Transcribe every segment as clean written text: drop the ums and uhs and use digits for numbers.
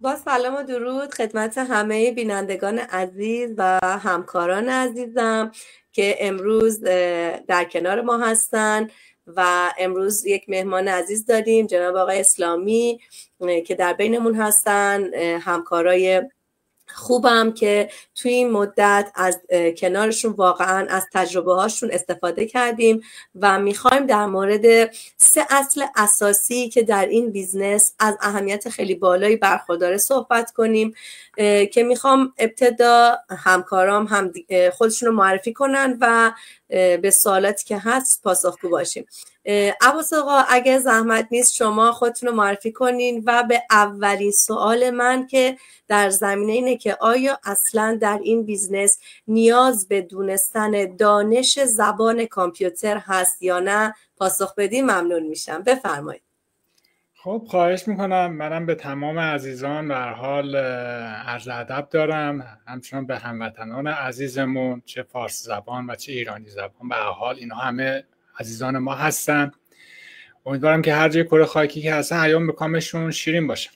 با سلام و درود خدمت همه بینندگان عزیز و همکاران عزیزم که امروز در کنار ما هستن و امروز یک مهمان عزیز داریم، جناب آقای اسلامی که در بینمون هستن. همکارای خوبم که توی این مدت از کنارشون واقعا از تجربه هاشون استفاده کردیم و میخوایم در مورد 3 اصل اساسی که در این بیزنس از اهمیت خیلی بالایی برخورداره صحبت کنیم که میخوام ابتدا همکارام هم خودشون رو معرفی کنن و به سوالاتی که هست پاسخگو باشیم. عباس آقا اگه زحمت نیست شما خودتون رو معرفی کنین و به اولین سوال من که در زمینه اینه که آیا اصلا در این بیزنس نیاز به دونستن دانش زبان کامپیوتر هست یا نه پاسخ بدین ممنون میشم. بفرمایید. خب خواهش میکنم. منم به تمام عزیزان به هر حال عرض ادب دارم، همچنان به هموطنان عزیزمون چه فارسی زبان و چه ایرانی زبان، به هر حال اینا همه عزیزان ما هستن. امیدوارم که هر جای کره خاکی که هستن ایام به کامشون شیرین باشه.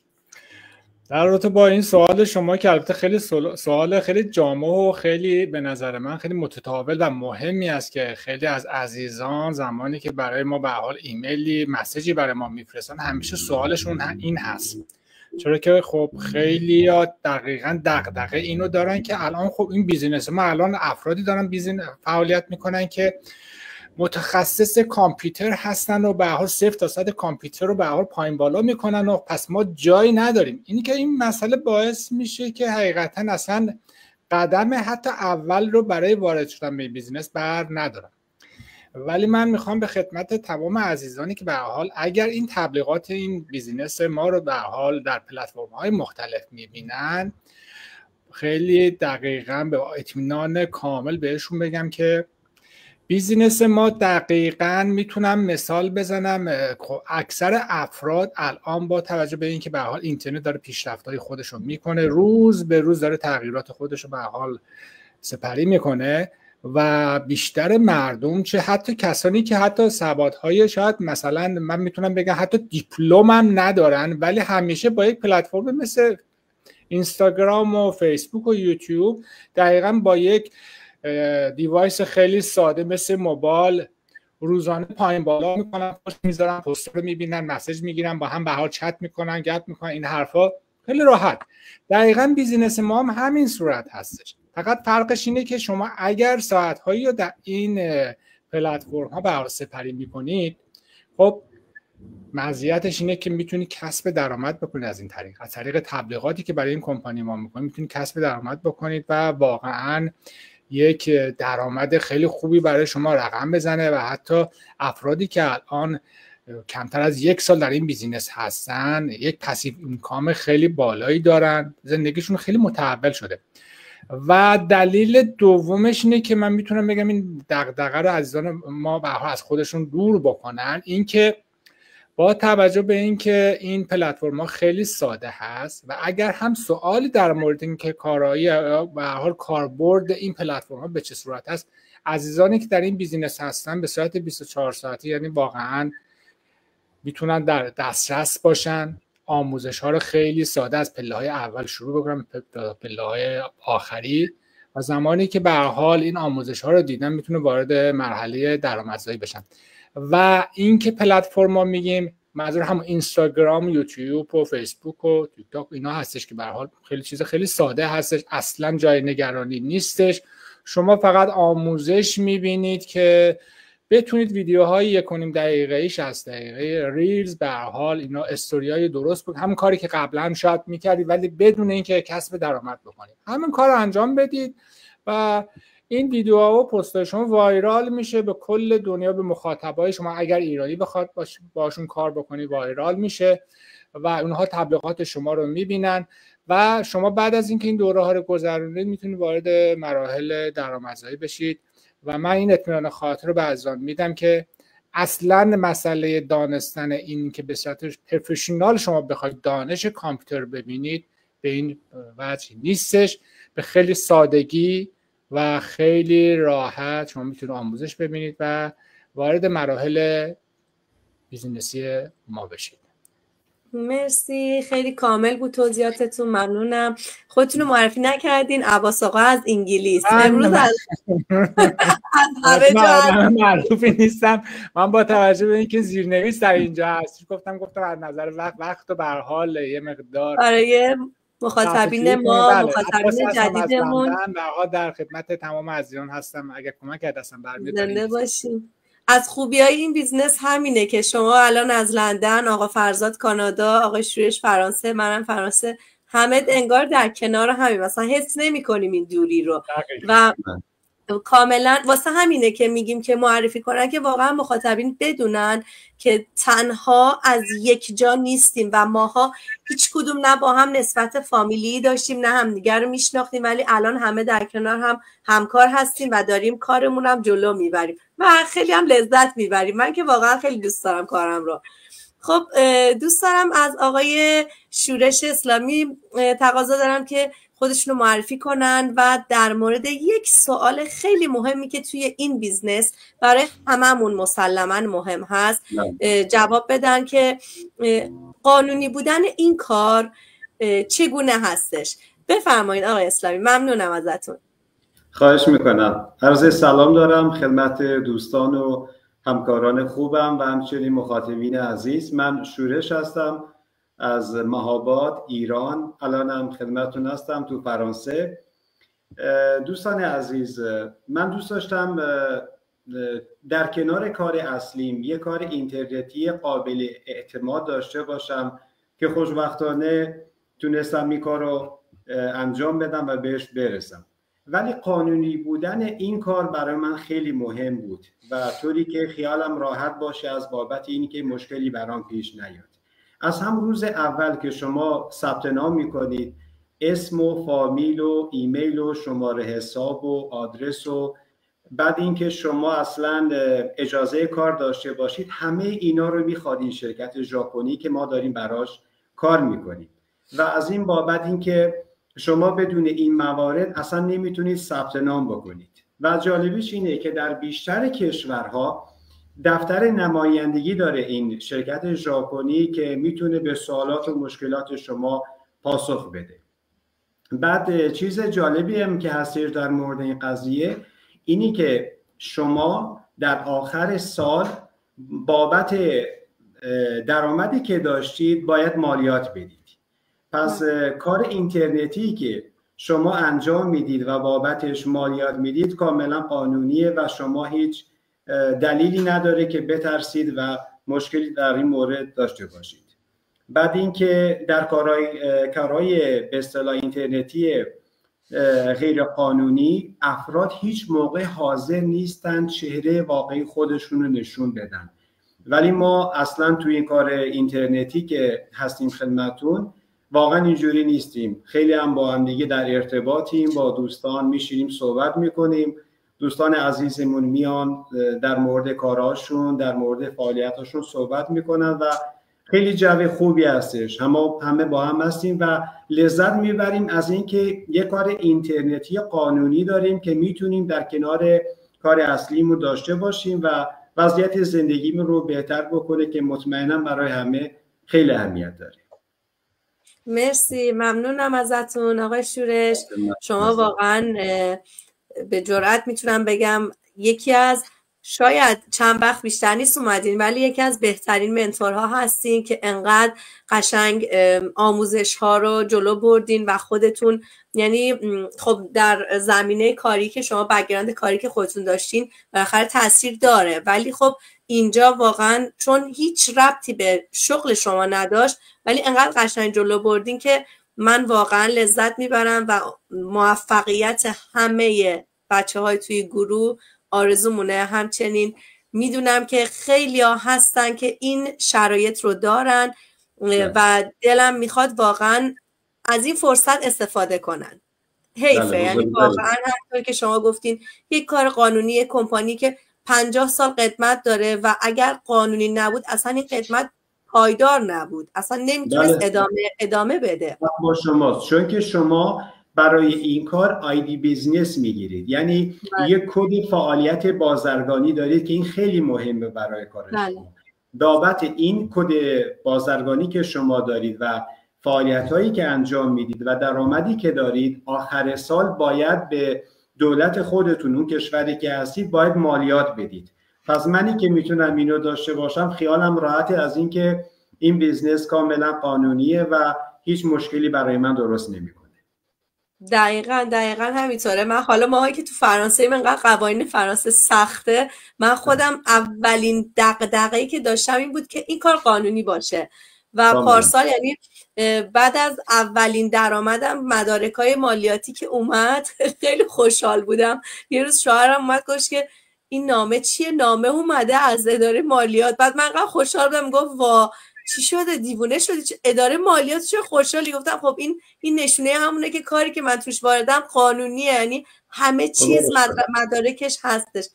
در رابطه با این سوال شما که البته خیلی سوال خیلی جامع و خیلی به نظر من خیلی متداول و مهمی است که خیلی از عزیزان زمانی که برای ما به حال ایمیلی مسیجی برای ما میفرستن همیشه سوالشون این هست، چرا که خب خیلی دقیقاً دغدغه اینو دارن که الان خب این بیزینس ما الان افرادی دارن فعالیت میکنن که متخصص کامپیوتر هستن و به هر حال 0 تا 100 کامپیوتر رو به هر حال پایین بالا میکنن و پس ما جایی نداریم. اینی که این مسئله باعث میشه که حقیقتا اصلا قدم حتی اول رو برای وارد شدن به بیزینس بر ندارن. ولی من میخوام به خدمت تمام عزیزانی که به هر حال اگر این تبلیغات این بیزینس ما رو به هر حال در پلتفرم‌های مختلف میبینن خیلی دقیقاً به اطمینان کامل بهشون بگم که بیزینس ما دقیقاً میتونم مثال بزنم. اکثر افراد الان با توجه به اینکه به حال اینترنت داره پیشرفت‌های خودش رو میکنه، روز به روز داره تغییرات خودش رو به حال سپری میکنه و بیشتر مردم چه حتی کسانی که حتی سوادهای شاید مثلا من میتونم بگم حتی دیپلم هم ندارن ولی همیشه با یک پلتفرم مثل اینستاگرام و فیسبوک و یوتیوب دقیقاً با یک دیوایس خیلی ساده مثل موبایل روزانه پایین بالا میکنن، پست میذارن، پست رو میبینن، مسیج میگیرن، با هم به حال چت میکنن، گپ میکنن، این حرفا خیلی راحت. دقیقاً بیزینس ما هم همین صورت هستش، فقط فرقش اینه که شما اگر ساعت‌هایی رو در این پلتفرم ها به حال سپری میکنید، خب مزیتش اینه که میتونید کسب درآمد بکنید از این طریق، از طریق تبلیغاتی که برای این کمپانی ما میکنید میتونید کسب درآمد بکنید و واقعاً یک درآمد خیلی خوبی برای شما رقم بزنه و حتی افرادی که الان کمتر از 1 سال در این بیزینس هستن یک پسیو اینکام خیلی بالایی دارن، زندگیشون خیلی متحول شده. و دلیل دومش اینه که من میتونم بگم این دغدغه رو عزیزان ما از خودشون دور بکنن، این که با توجه به اینکه این پلتفرم ها خیلی ساده هست و اگر هم سوالی در مورد اینکه کارایی به هر حال کاربرد این پلتفرم ها به چه صورت هست، عزیزانی که در این بیزینس هستن به صورت 24 ساعته یعنی واقعا میتونن در دسترس باشن، آموزش ها رو خیلی ساده از پله های اول شروع بکنن تا پله های آخری و زمانی که به هر حال این آموزش ها رو دیدن میتونه وارد مرحله درآمدزایی بشن. و این که پلتفرم ها میگیم منظور هم اینستاگرام، یوتیوب و فیسبوک و تیک تاک اینا هستش که به هر حال خیلی چیز خیلی ساده هستش، اصلا جای نگرانی نیستش. شما فقط آموزش میبینید که بتونید ویدیوهای 1.5 دقیقه‌ای 60 دقیقه ریلز به هر حال اینا استوریای درست بود، همون کاری که قبلا شاید میکردید ولی بدون اینکه کسب درآمد بکنید همین کار رو انجام بدید و این ویدیوها و پست‌های شما وایرال میشه به کل دنیا، به مخاطبای شما اگر ایرانی بخواد باشون کار بکنی وایرال میشه و اونها تبلیغات شما رو میبینن و شما بعد از اینکه این دوره ها رو گذرونید میتونید وارد مراحل درآمدزایی بشید. و من این اطمینان خاطر رو به عزیزان میدم که اصلا مسئله دانستن این که به صورت پروفشنال شما بخواید دانش کامپیوتر ببینید به این وجه نیستش، به خیلی سادگی و خیلی راحت شما میتونید آموزش ببینید و وارد مراحل بیزینسی ما بشید. مرسی، خیلی کامل بود توضیحاتتون، ممنونم. خودتون رو معرفی نکردین. عباس آقا از انگلیس امروز از همه جا من معروفی نیستم. من با توجه به اینکه زیرنویس در اینجا هست گفتم از نظر وقت و به هر حال یه مقدار برای مخاطبین ما، مخاطبین جدیدمون در خدمت تمام عزیزان هستم. اگه کمک دستم برمیاد زنده باشیم. از خوبیای این بیزنس همینه که شما الان از لندن، آقا فرزاد کانادا، آقا شورش فرانسه، منم فرانسه، همه انگار در کنار همین، مثلا حس نمی کنیم این دوری رو و کاملا واسه همینه که میگیم که معرفی کنن که واقعا مخاطبین بدونن که تنها از یک جا نیستیم و ماها هیچ کدوم نه با هم نسبت فامیلی داشتیم نه همدیگر رو میشناختیم، ولی الان همه در کنار هم همکار هستیم و داریم کارمون هم جلو میبریم و خیلی هم لذت میبریم. من که واقعا خیلی دوست دارم کارم رو. خب دوست دارم از آقای شورش اسلامی تقاضا دارم که خودشونو معرفی کنن و در مورد یک سوال خیلی مهمی که توی این بیزنس برای هممون مسلماً مهم هست جواب بدن که قانونی بودن این کار چگونه هستش. بفرمایید آقای اسلامی، ممنونم ازتون. خواهش میکنم. عرض سلام دارم خدمت دوستان و همکاران خوبم و همچنین مخاطبین عزیز. من شورش هستم از مهاباد ایران، الانم خدمتتون هستم تو فرانسه. دوستان عزیز، من دوست داشتم در کنار کار اصلیم یه کار اینترنتی قابل اعتماد داشته باشم که خوشبختانه تونستم این کار رو انجام بدم و بهش برسم. ولی قانونی بودن این کار برای من خیلی مهم بود و طوری که خیالم راحت باشه از بابت اینی که مشکلی برام پیش نیاد. از هم روز اول که شما ثبت نام میکنید، اسم و فامیل و ایمیل و شماره حساب و آدرس و بعد اینکه شما اصلا اجازه کار داشته باشید، همه اینا رو میخواد این شرکت ژاپنی که ما داریم براش کار میکنیم و از این بابت اینکه شما بدون این موارد اصلا نمیتونید ثبت نام بکنید. و جالبیش اینه که در بیشتر کشورها دفتر نمایندگی داره این شرکت ژاپنی که میتونه به سوالات و مشکلات شما پاسخ بده. بعد چیز جالبی هم که هستش در مورد این قضیه اینی که شما در آخر سال بابت درآمدی که داشتید باید مالیات بدید. پس کار اینترنتی که شما انجام میدید و بابتش مالیات میدید کاملا قانونیه و شما هیچ دلیلی نداره که بترسید و مشکلی در این مورد داشته باشید. بعد اینکه در کارهای به اصطلاح اینترنتی غیر قانونی افراد هیچ موقع حاضر نیستن چهره واقعی خودشون رو نشون بدن، ولی ما اصلا توی این کار اینترنتی که هستیم خدمتون واقعا اینجوری نیستیم. خیلی هم با هم دیگه در ارتباطیم، با دوستان میشینیم صحبت میکنیم، دوستان عزیزمون میان در مورد کارهاشون، در مورد فعالیتاشون صحبت میکنن و خیلی جو خوبی هستش. همه با هم هستیم و لذت میبریم از اینکه یه کار اینترنتی قانونی داریم که میتونیم در کنار کار اصلیمون داشته باشیم و وضعیت زندگیمون رو بهتر بکنه که مطمئنا برای همه خیلی اهمیت داره. مرسی، ممنونم ازتون آقای شورش. شما واقعا به جرئت میتونم بگم یکی از، شاید چند وقت بیشتر نیست اومدین، ولی یکی از بهترین منتورها هستین که انقدر قشنگ آموزش ها رو جلو بردین و خودتون، یعنی خب در زمینه کاری که شما بک‌گراند کاری که خودتون داشتین بالاخره تاثیر داره، ولی خب اینجا واقعا چون هیچ ربطی به شغل شما نداشت ولی انقدر قشنگ جلو بردین که من واقعا لذت میبرم و موفقیت همه بچه‌های توی گروه آرزومونه. همچنین میدونم که خیلی ها هستن که این شرایط رو دارن و دلم میخواد واقعا از این فرصت استفاده کنن. حیفه، یعنی واقعا همونطور که شما گفتین یک کار قانونی، یک کمپانی که 50 سال قدمت داره و اگر قانونی نبود اصلا این قدمت پایدار نبود، اصلا نمیتونست ادامه بده. با شماست، چون که شما برای این کار آیدی بیزنس میگیرید، یعنی یک کد فعالیت بازرگانی دارید که این خیلی مهمه برای کار شما. بابت این کد بازرگانی که شما دارید و فعالیت‌هایی که انجام میدید و درآمدی که دارید، آخر سال باید به دولت خودتون، اون کشوری که هستید، باید مالیات بدید. پس منی که میتونم اینو داشته باشم خیالم راحته از اینکه این بیزنس کاملا قانونیه و هیچ مشکلی برای من درست نمیکنه. دقیقاً همینطوره. من حالا ماهایی که تو فرانسه ایم، انقدر قوانین فرانسه سخته، من خودم اولین دغدغه‌ای که داشتم این بود که این کار قانونی باشه و پارسال، یعنی بعد از اولین درآمدم، مدارکای مالیاتی که اومد خیلی خوشحال بودم. یه روز شوهرم اومد گفت که این نامه چیه؟ نامه اومده از اداره مالیات. بعد من انقدر خوشحال بودم، گفت وا چی شده، دیوونه شدی؟ اداره مالیات چه خوشحالی. گفتم خب این نشونه همونه که کاری که من توش واردم قانونیه، یعنی همه چیز مدارکش هستش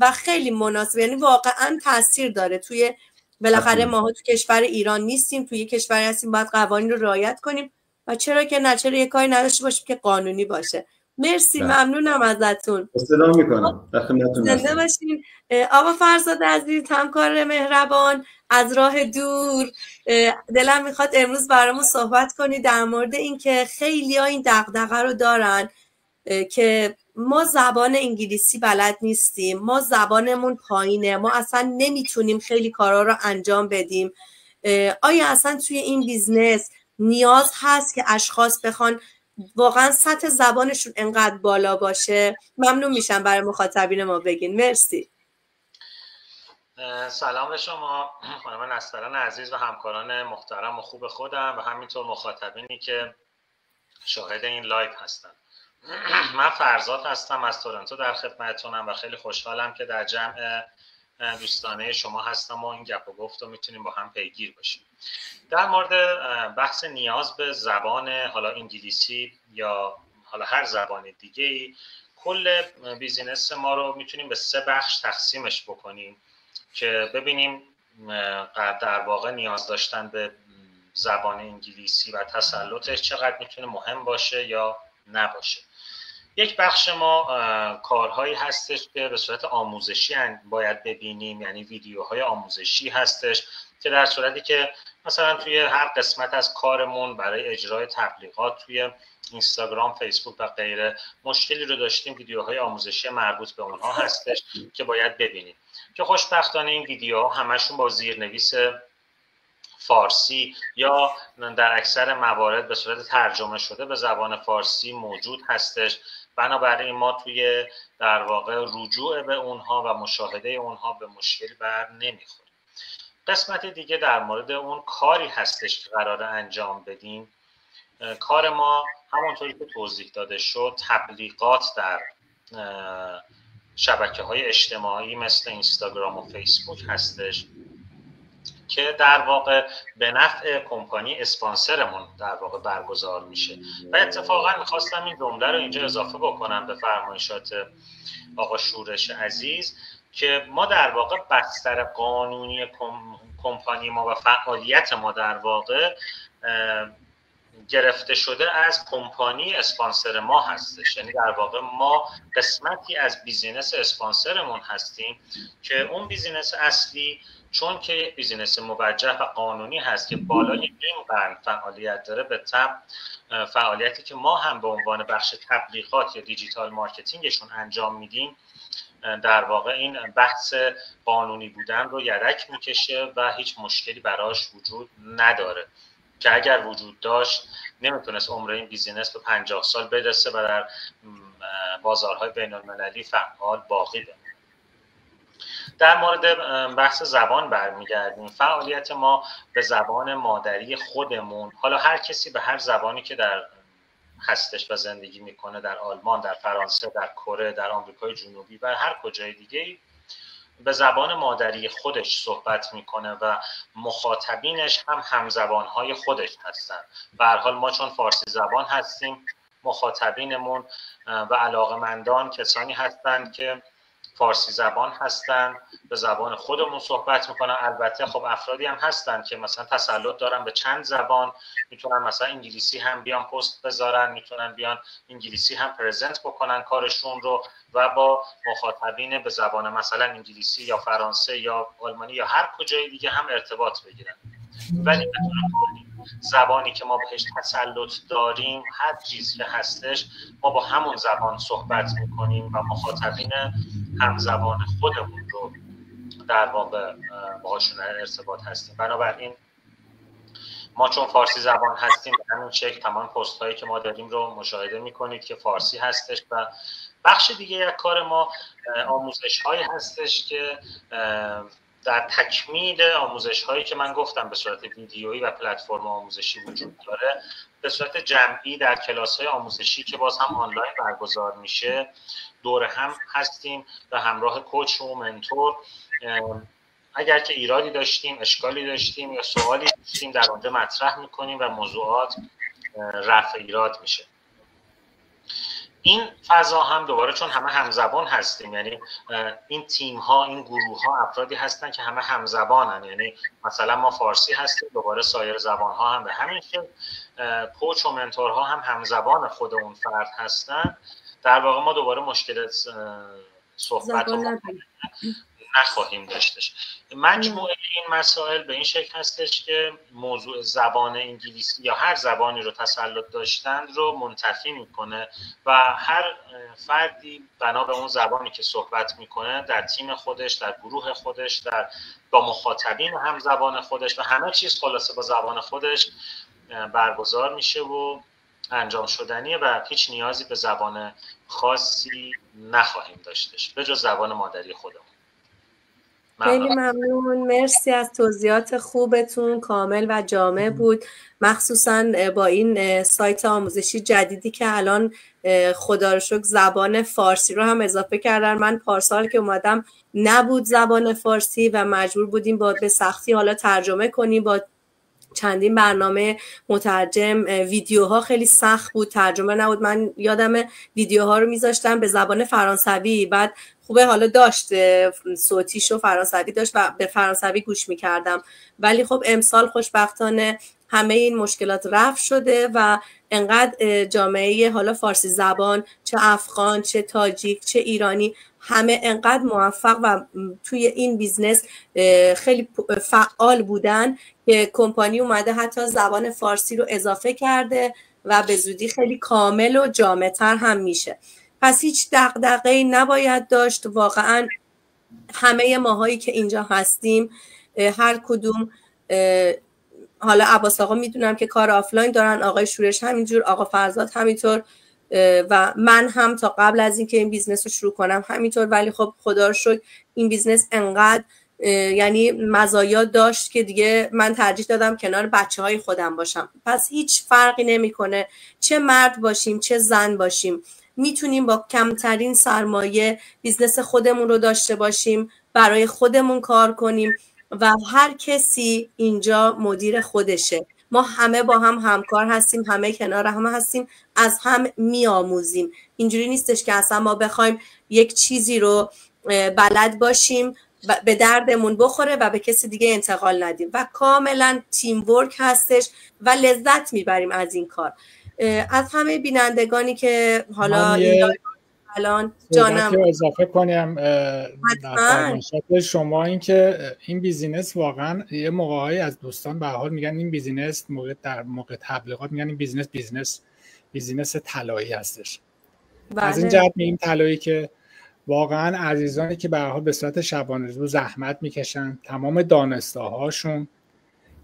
و خیلی مناسب، یعنی واقعا تاثیر داره. توی بالاخره ماها تو کشور ایران نیستیم، توی کشوری هستیم، باید قوانین رو رعایت کنیم و چرا که نه، چرا یه کاری نداشته باشیم که قانونی باشه. مرسی، ممنونم ازتون. استفاده میکنم. زنده باشین. آقا فرزاد عزیز، همکار مهربان از راه دور، دلم میخواد امروز برامون صحبت کنی در مورد این که خیلی‌ها این دغدغه رو دارن که ما زبان انگلیسی بلد نیستیم، ما زبانمون پایینه، ما اصلا نمیتونیم خیلی کارا رو انجام بدیم. آیا اصلا توی این بیزنس نیاز هست که اشخاص بخوان واقعا سطح زبانشون انقدر بالا باشه؟ ممنون میشم برای مخاطبین ما بگین. مرسی. سلام به شما خانم نسترن عزیز و همکاران محترم و خوب خودم و همینطور مخاطبینی که شاهد این لایو هستن. من فرزاد هستم از تورنتو در خدمتتونم و خیلی خوشحالم که در جمع دوستانه شما هستم و این گپ و گفت رو میتونیم با هم پیگیر باشیم. در مورد بحث نیاز به زبان حالا انگلیسی یا حالا هر زبان دیگه‌ای، کل بیزینس ما رو میتونیم به 3 بخش تقسیمش بکنیم که ببینیم در واقع نیاز داشتن به زبان انگلیسی و تسلطش چقدر میتونه مهم باشه یا نباشه. یک بخش ما کارهایی هستش که به صورت آموزشی باید ببینیم، یعنی ویدیوهای آموزشی هستش که در صورتی که مثلا توی هر قسمت از کارمون برای اجرای تبلیغات توی اینستاگرام، فیسبوک و غیره مشکلی رو داشتیم، ویدیوهای آموزشی مربوط به اونها هستش که باید ببینیم که خوشبختانه این ویدیوها همشون با زیرنویس فارسی یا در اکثر موارد به صورت ترجمه شده به زبان فارسی موجود هستش. بنابراین ما توی در واقع رجوع به اونها و مشاهده اونها به مشکل بر نمیخوریم. قسمت دیگه در مورد اون کاری هستش که قراره انجام بدیم. کار ما همونطوری که توضیح داده شد تبلیغات در شبکه‌های اجتماعی مثل اینستاگرام و فیسبوک هستش که در واقع به نفع کمپانی اسپانسرمون در واقع برگزار میشه. و اتفاقا میخواستم این جمله رو اینجا اضافه بکنم به فرمایشات آقا شورش عزیز که ما در واقع بستر قانونی کمپانی ما و فعالیت ما در واقع گرفته شده از کمپانی اسپانسر ما هستش. یعنی در واقع ما قسمتی از بیزینس اسپانسرمون هستیم که اون بیزینس اصلی چون که یک بیزینس موجه و قانونی هست که بالای این قرن فعالیت داره، به تبع فعالیتی که ما هم به عنوان بخش تبلیغات یا دیجیتال مارکتینگشون انجام میدیم در واقع این بحث قانونی بودن رو یدک میکشه و هیچ مشکلی براش وجود نداره که اگر وجود داشت نمیتونست عمر این بیزینس به 50 سال برسه و در بازارهای بین المللی فعال باقی بمونه. در مورد بحث زبان برمیگردیم. فعالیت ما به زبان مادری خودمون، حالا هر کسی به هر زبانی که در هستش و زندگی میکنه، در آلمان، در فرانسه، در کره، در آمریکای جنوبی و هر کجای دیگه به زبان مادری خودش صحبت میکنه و مخاطبینش هم همزبانهای خودش هستن. به هر حال ما چون فارسی زبان هستیم، مخاطبینمون و علاقمندان کسانی هستند که فارسی زبان هستن، به زبان خودمون صحبت میکنن. البته خب افرادی هم هستن که مثلا تسلط دارن به چند زبان، میتونن مثلا انگلیسی هم بیان پست بذارن، میتونن بیان انگلیسی هم پرزنت بکنن کارشون رو و با مخاطبین به زبان مثلا انگلیسی یا فرانسه یا آلمانی یا هر کجای دیگه هم ارتباط بگیرن. ولی به طور کلی زبانی که ما بهش تسلط داریم، هر چیزی که هستش، ما با همون زبان صحبت میکنیم و مخاطبین هم زبان خودمون رو در واقع باهاشون ارتباط هستیم. بنابراین ما چون فارسی زبان هستیم به همین شکل تمام پست هایی که ما داریم رو مشاهده میکنید که فارسی هستش. و بخش دیگه یک کار ما آموزش هایی هستش که در تکمیل آموزش هایی که من گفتم به صورت ویدیویی و پلتفرم آموزشی وجود داره، به صورت جمعی در کلاس های آموزشی که باز هم آنلاین برگزار میشه دور هم هستیم و همراه کوچ و منتور. اگر که ایرادی داشتیم، اشکالی داشتیم یا سوالی داشتیم در اونجا مطرح میکنیم و موضوعات رفع ایراد میشه. این فضا هم دوباره چون همه همزبان هستیم، یعنی این تیم ها، این گروه ها افرادی هستن که همه همزبانن، یعنی مثلا ما فارسی هستیم، دوباره سایر زبان ها هم به همین شکل، کوچ و منتورها هم همزبان خود اون فرد هستن. در واقع ما دوباره مشکل صحبت نخواهیم داشتش. مجموعه این مسائل به این شکل هستش که موضوع زبان انگلیسی یا هر زبانی رو تسلط داشتن رو منتفی میکنه و هر فردی بنا به اون زبانی که صحبت میکنه در تیم خودش، در گروه خودش، در با مخاطبین هم زبان خودش و همه چیز خلاصه با زبان خودش برگزار میشه و انجام شدنیه و هیچ نیازی به زبان خاصی نخواهیم داشتش به جز زبان مادری خودمون. خیلی ممنون، مرسی از توضیحات خوبتون، کامل و جامع بود، مخصوصا با این سایت آموزشی جدیدی که الان خدا رو شکر زبان فارسی رو هم اضافه کردن. من پارسال که اومدم نبود زبان فارسی و مجبور بودیم به سختی حالا ترجمه کنیم با چندین برنامه مترجم. ویدیوها خیلی سخت بود، ترجمه نبود. من یادم ویدیوها رو میذاشتم به زبان فرانسوی، بعد خوبه حالا داشت صوتیشو فرانسوی داشت و به فرانسوی گوش میکردم، ولی خب امسال خوشبختانه همه این مشکلات رفع شده و انقدر جامعه حالا فارسی زبان، چه افغان، چه تاجیک، چه ایرانی، همه انقدر موفق و توی این بیزنس خیلی فعال بودن که کمپانی اومده حتی زبان فارسی رو اضافه کرده و به زودی خیلی کامل و جامع‌تر هم میشه. پس هیچ دغدغه‌ای نباید داشت. واقعا همه ماهایی که اینجا هستیم هر کدوم، حالا عباس آقا میدونم که کار آفلاین دارن، آقای شورش همینجور، آقا فرزاد همینطور و من هم تا قبل از اینکه این بیزنس رو شروع کنم همینطور، ولی خب خدا رو شکر این بیزنس انقدر یعنی مزایا داشت که دیگه من ترجیح دادم کنار بچه‌های خودم باشم. پس هیچ فرقی نمی‌کنه چه مرد باشیم چه زن باشیم، میتونیم با کمترین سرمایه بیزنس خودمون رو داشته باشیم، برای خودمون کار کنیم و هر کسی اینجا مدیر خودشه. ما همه با هم همکار هستیم، همه کنار هم هستیم، از هم میآموزیم. اینجوری نیستش که اصلا ما بخوایم یک چیزی رو بلد باشیم به دردمون بخوره و به کسی دیگه انتقال ندیم و کاملا تیم ورک هستش و لذت میبریم از این کار. از همه بینندگانی که حالا الان جانم اضافه کنیم در فرمایشات شما، این که این بیزینس واقعا یه موقعی از دوستان به حال میگن این بیزینس در موقع تبلیغات میگن این بیزینس طلایی هستش. بله. از این جهت میگیم طلایی که واقعا عزیزانی که به هر حال به صورت شبانه روز زحمت میکشن، تمام دانسته هاشون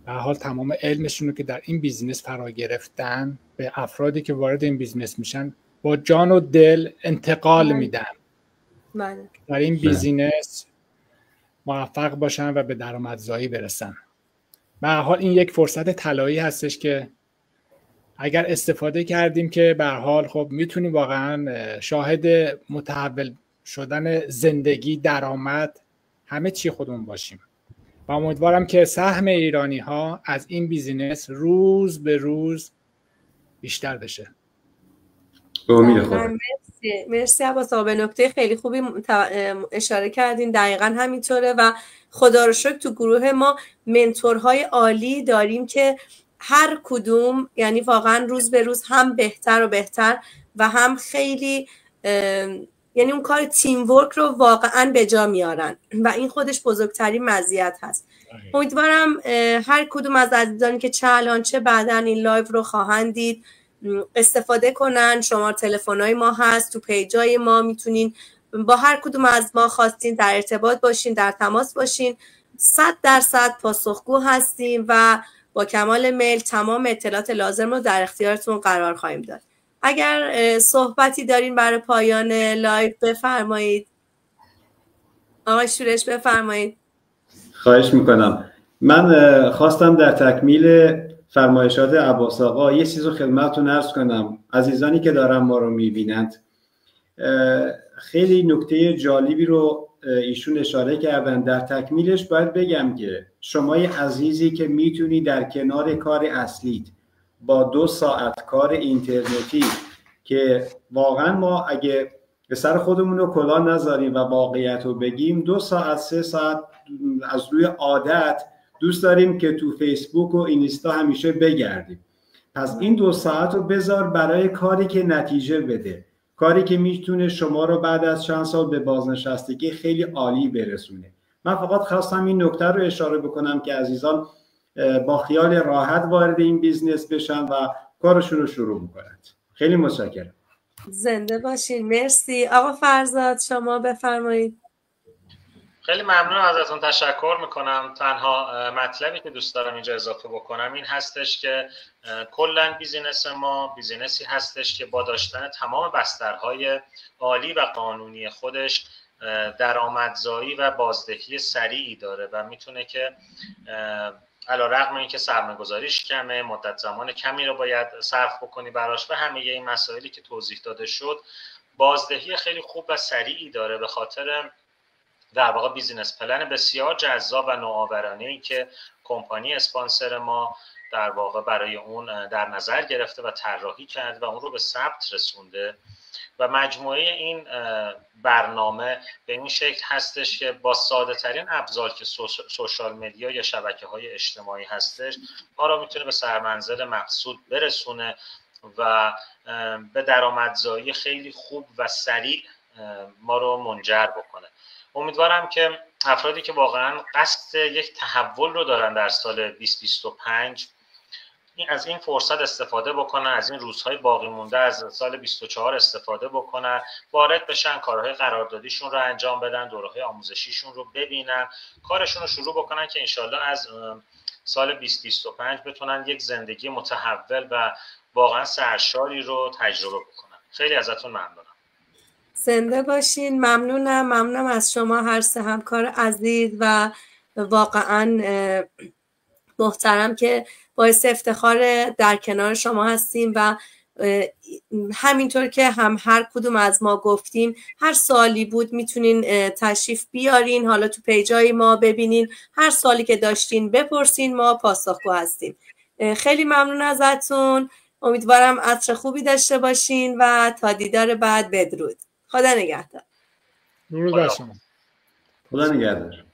به هر حال تمام علمشون رو که در این بیزینس فرا گرفتن به افرادی که وارد این بیزینس میشن با جان و دل انتقال میدن. بله. در این بیزینس موفق باشن و به درآمدزایی برسن. به هر حال این یک فرصت طلایی هستش که اگر استفاده کردیم که به هر حال خب میتونیم واقعا شاهد متحول شدن زندگی، درآمد، همه چی خودمون باشیم. و امیدوارم که سهم ایرانی ها از این بیزینس روز به روز بیشتر بشه. به امید خدا. مرسی عباس آقا، به نکته خیلی خوبی اشاره کردین. دقیقا همینطوره و خدا رو شکر تو گروه ما منتورهای عالی داریم که هر کدوم یعنی واقعا روز به روز هم بهتر و بهتر و هم خیلی یعنی اون کار تیم ورک رو واقعا به جا میارن و این خودش بزرگترین مزیت هست. امیدوارم هر کدوم از عزیزانی که چه الان چه بعداً این لایو رو خواهند دید استفاده کنن. شماره تلفن‌های ما هست تو پیجای ما، میتونین با هر کدوم از ما خواستین در ارتباط باشین، در تماس باشین. 100% پاسخگو هستیم و با کمال میل تمام اطلاعات لازم رو در اختیارتون قرار خواهیم داد. اگر صحبتی دارین برای پایان لایو بفرمایید. آقای شورش بفرمایید. خواهش میکنم. من خواستم در تکمیل فرمایشات عباس آقا یه چیز رو خدمتتون عرض کنم. عزیزانی که دارن ما رو میبینند، خیلی نکته جالبی رو ایشون اشاره کردن. در تکمیلش باید بگم که شمای عزیزی که میتونی در کنار کار اصلیت با 2 ساعت کار اینترنتی که واقعا ما اگه به سر خودمون رو کلاه نذاریم و واقعیت رو بگیم 2 ساعت 3 ساعت از روی عادت دوست داریم که تو فیسبوک و اینستا همیشه بگردیم. پس این 2 ساعت رو بذار برای کاری که نتیجه بده، کاری که میتونه شما رو بعد از چند سال به بازنشستگی خیلی عالی برسونه. من فقط خواستم این نکته رو اشاره بکنم که عزیزان با خیال راحت وارد این بیزنس بشن و کارشون رو شروع بکنند. خیلی متشکرم. زنده باشین. مرسی. آقا فرزاد شما بفرمایید. خیلی ممنون ازتون، تشکر میکنم. تنها مطلبی که دوست دارم اینجا اضافه بکنم این هستش که کلا بیزینس ما بیزینسی هستش که با داشتن تمام بسترهای عالی و قانونی خودش درآمدزایی و بازدهی سریعی داره و میتونه که علیرغم اینکه سرمایه‌گذاریش کمه، مدت زمان کمی رو باید صرف بکنی براش و همه این مسائلی که توضیح داده شد، بازدهی خیلی خوب و سریعی داره به خاطر در واقع بیزینس پلن بسیار جذاب و نوآورانه‌ای که کمپانی اسپانسر ما در واقع برای اون در نظر گرفته و طراحی کرد و اون رو به ثبت رسونده و مجموعه این برنامه به این شکل هستش که با ساده ترین ابزار که سوشال مدیا یا شبکه‌های اجتماعی هستش ما رو میتونه به سرمنزل مقصود برسونه و به درآمدزایی خیلی خوب و سریع ما رو منجر بکنه. امیدوارم که افرادی که واقعا قصد یک تحول رو دارن در سال 2025 از این فرصت استفاده بکنن، از این روزهای باقی مونده از سال 24 استفاده بکنن، وارد بشن، کارهای قراردادیشون رو انجام بدن، دوره‌های آموزشیشون رو ببینن، کارشون رو شروع بکنن که انشالله از سال 2025 بتونن یک زندگی متحول و واقعا سرشاری رو تجربه بکنن. خیلی ازتون ممنونم. زنده باشین. ممنونم از شما هر سه همکار عزیز و واقعا محترم که باعث افتخار در کنار شما هستیم و همینطور که هر کدوم از ما گفتیم هر سوالی بود میتونین تشریف بیارین، حالا تو پیجای ما ببینین، هر سوالی که داشتین بپرسین، ما پاسخگو هستیم. خیلی ممنون ازتون. امیدوارم عصر خوبی داشته باشین و تا دیدار بعد بدرود. خدا نگهدار. درود بر شما. خدا نگهدار.